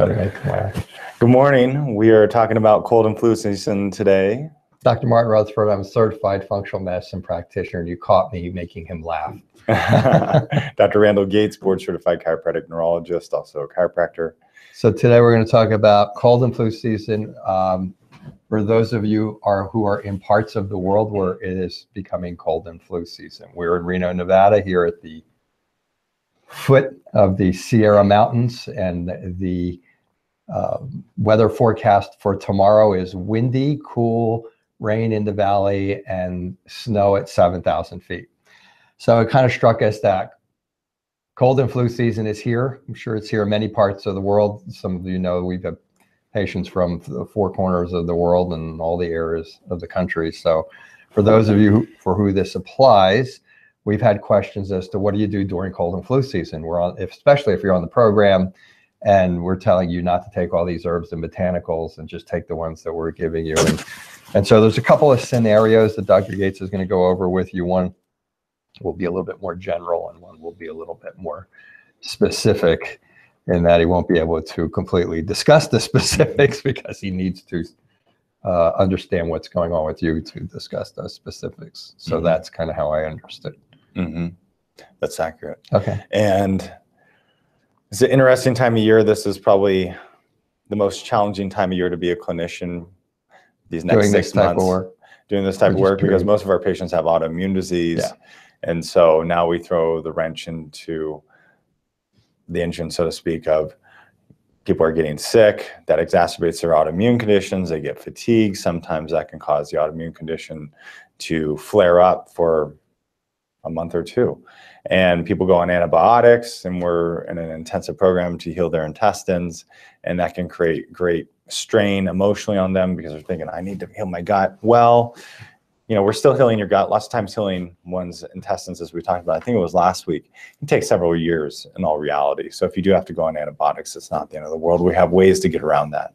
Good morning. We are talking about cold and flu season today. Dr. Martin Rutherford, I'm a certified functional medicine practitioner, and you caught me making him laugh. Dr. Randall Gates, board certified chiropractic neurologist, also a chiropractor. So today we're going to talk about cold and flu season. For those of you who are in parts of the world where it is becoming cold and flu season. We're in Reno, Nevada, here at the foot of the Sierra Mountains, and the weather forecast for tomorrow is windy, cool, rain in the valley, and snow at 7,000 feet. So it kind of struck us that cold and flu season is here. I'm sure it's here in many parts of the world. Some of you know we've had patients from the four corners of the world and all the areas of the country. So for those of you for who this applies, we've had questions as to what do you do during cold and flu season. Especially if you're on the program and we're telling you not to take all these herbs and botanicals and just take the ones that we're giving you. And so there's a couple of scenarios that Dr. Gates is going to go over with you. One will be a little bit more general, and one will be a little bit more specific, in that he won't be able to completely discuss the specifics because he needs to understand what's going on with you to discuss those specifics. So that's kind of how I understood. That's accurate. Okay. And it's an interesting time of year. This is probably the most challenging time of year to be a clinician these next Doing 6 months. Doing this type of work because most of our patients have autoimmune disease. Yeah. And so now we throw the wrench into the engine, so to speak, of people are getting sick. That exacerbates their autoimmune conditions. They get fatigue. Sometimes that can cause the autoimmune condition to flare up for a month or two. And people go on antibiotics, and we're in an intensive program to heal their intestines. And that can create great strain emotionally on them because they're thinking, I need to heal my gut. Well, you know, we're still healing your gut. Lots of times healing one's intestines, as we talked about, I think it was last week, it takes several years in all reality. So if you do have to go on antibiotics, it's not the end of the world. We have ways to get around that.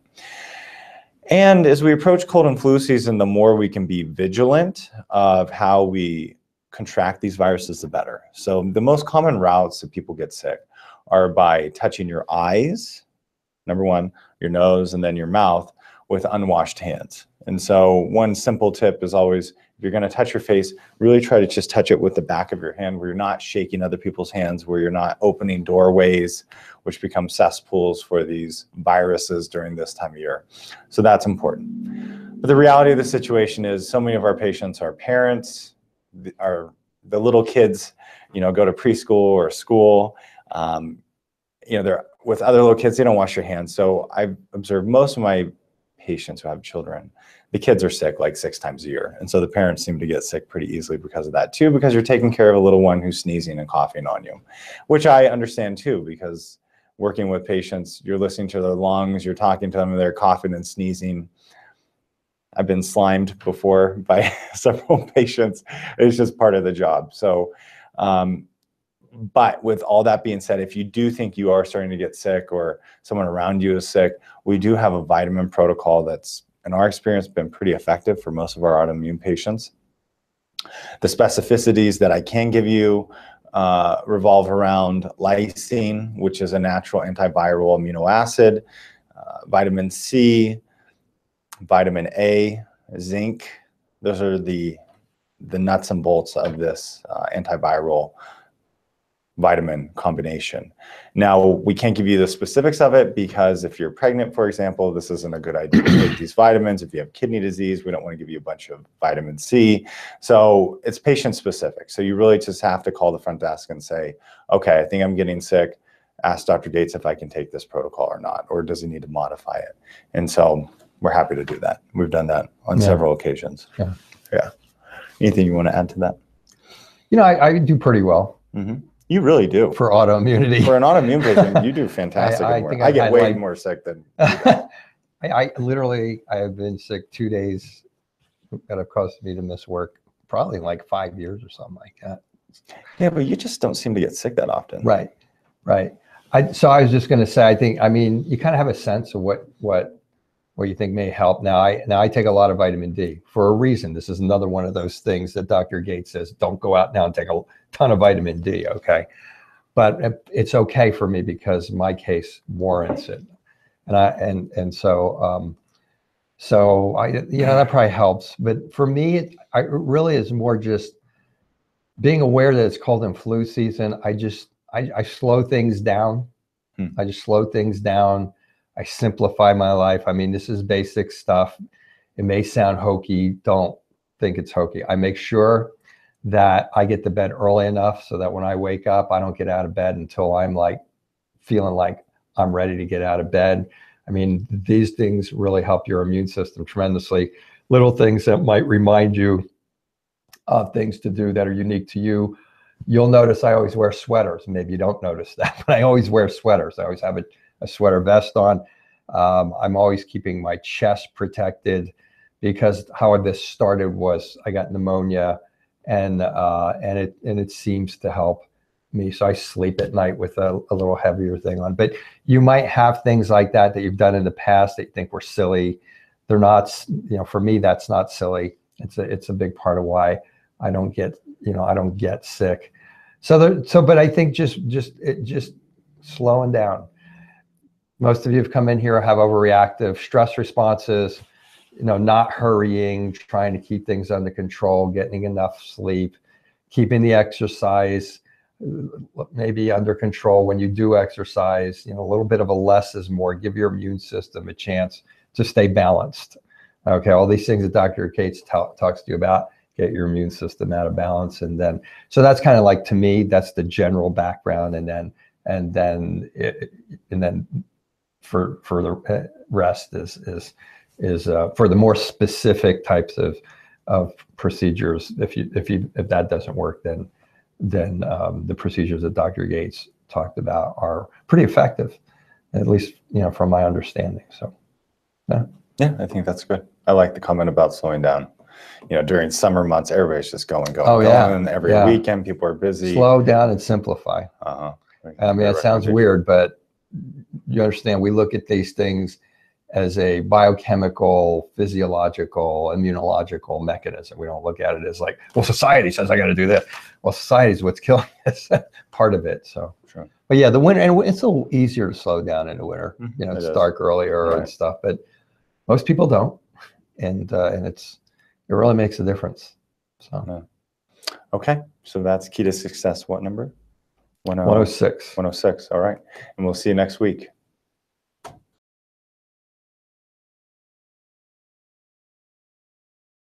And as we approach cold and flu season, the more we can be vigilant of how we contract these viruses, the better. So the most common routes that people get sick are by touching your eyes, number one, your nose, and then your mouth with unwashed hands. And so one simple tip is always, if you're going to touch your face, really try to just touch it with the back of your hand, where you're not shaking other people's hands, where you're not opening doorways, which become cesspools for these viruses during this time of year. So that's important. But the reality of the situation is so many of our patients are parents, the little kids, you know, go to preschool or school. You know, they're with other little kids, they don't wash your hands. So I've observed most of my patients who have children, the kids are sick like 6 times a year. And so the parents seem to get sick pretty easily because of that too, because you're taking care of a little one who's sneezing and coughing on you, which I understand too, because working with patients, you're listening to their lungs, you're talking to them, and they're coughing and sneezing. I've been slimed before by several patients. It's just part of the job. So, but with all that being said, if you do think you are starting to get sick or someone around you is sick, we do have a vitamin protocol that's, in our experience, been pretty effective for most of our autoimmune patients. The specificities that I can give you revolve around lysine, which is a natural antiviral amino acid, vitamin C, vitamin A, zinc. Those are the nuts and bolts of this antiviral vitamin combination. Now, we can't give you the specifics of it because if you're pregnant, for example, this isn't a good idea to take these vitamins. If you have kidney disease, we don't want to give you a bunch of vitamin C. So it's patient specific. So you really just have to call the front desk and say, okay, I think I'm getting sick. Ask Dr. Gates if I can take this protocol or not, or does he need to modify it? And so we're happy to do that. We've done that on several occasions. Yeah. Anything you want to add to that? You know, I do pretty well. You really do. For autoimmunity. For an autoimmune patient, you do fantastic. I get way more sick than you do. I have been sick 2 days that have caused me to miss work, probably like 5 years or something like that. Yeah, but you just don't seem to get sick that often. Right. So I was just going to say, I mean, you kind of have a sense of what you think may help. Now I take a lot of vitamin D for a reason. This is another one of those things that Dr. Gates says, don't go out now and take a ton of vitamin D, okay? But it's okay for me because my case warrants it. And so I, that probably helps. But for me, it really is more just being aware that it's cold and flu season. I slow things down. I just slow things down. I simplify my life. I mean, this is basic stuff. It may sound hokey. Don't think it's hokey. I make sure that I get to bed early enough so that when I wake up, I don't get out of bed until I'm like feeling like I'm ready to get out of bed. I mean, these things really help your immune system tremendously. Little things that might remind you of things to do that are unique to you. You'll notice I always wear sweaters. Maybe you don't notice that, but I always wear sweaters. I always have a sweater vest on. I'm always keeping my chest protected, because how this started was I got pneumonia, and it seems to help me. So I sleep at night with a little heavier thing on. But you might have things like that you've done in the past that you think were silly. They're not, for me, that's not silly. It's a big part of why I don't get sick. But I think just slowing down. Most of you have come in here have overreactive stress responses, not hurrying, trying to keep things under control, getting enough sleep, keeping the exercise maybe under control when you do exercise. A little bit of a less is more. Give your immune system a chance to stay balanced. Okay, all these things that Dr. Cates talks to you about, get your immune system out of balance. And then, so that's kind of like, to me, that's the general background. And then for the rest is for the more specific types of procedures. If that doesn't work, then the procedures that Dr. Gates talked about are pretty effective, at least from my understanding. So yeah, I think that's good. I like the comment about slowing down. During summer months, everybody's just going. Yeah. Every weekend, people are busy. Slow down and simplify. I mean, it sounds weird, but you understand, we look at these things as a biochemical, physiological, immunological mechanism. We don't look at it as like, well, society says I got to do this. Well, society is what's killing us, part of it. So, sure. But yeah, the winter, and it's a little easier to slow down in the winter. It's dark earlier and stuff, but most people don't, and it really makes a difference. So, okay, so that's Key to Success. What number? 106. 106. All right, and we'll see you next week.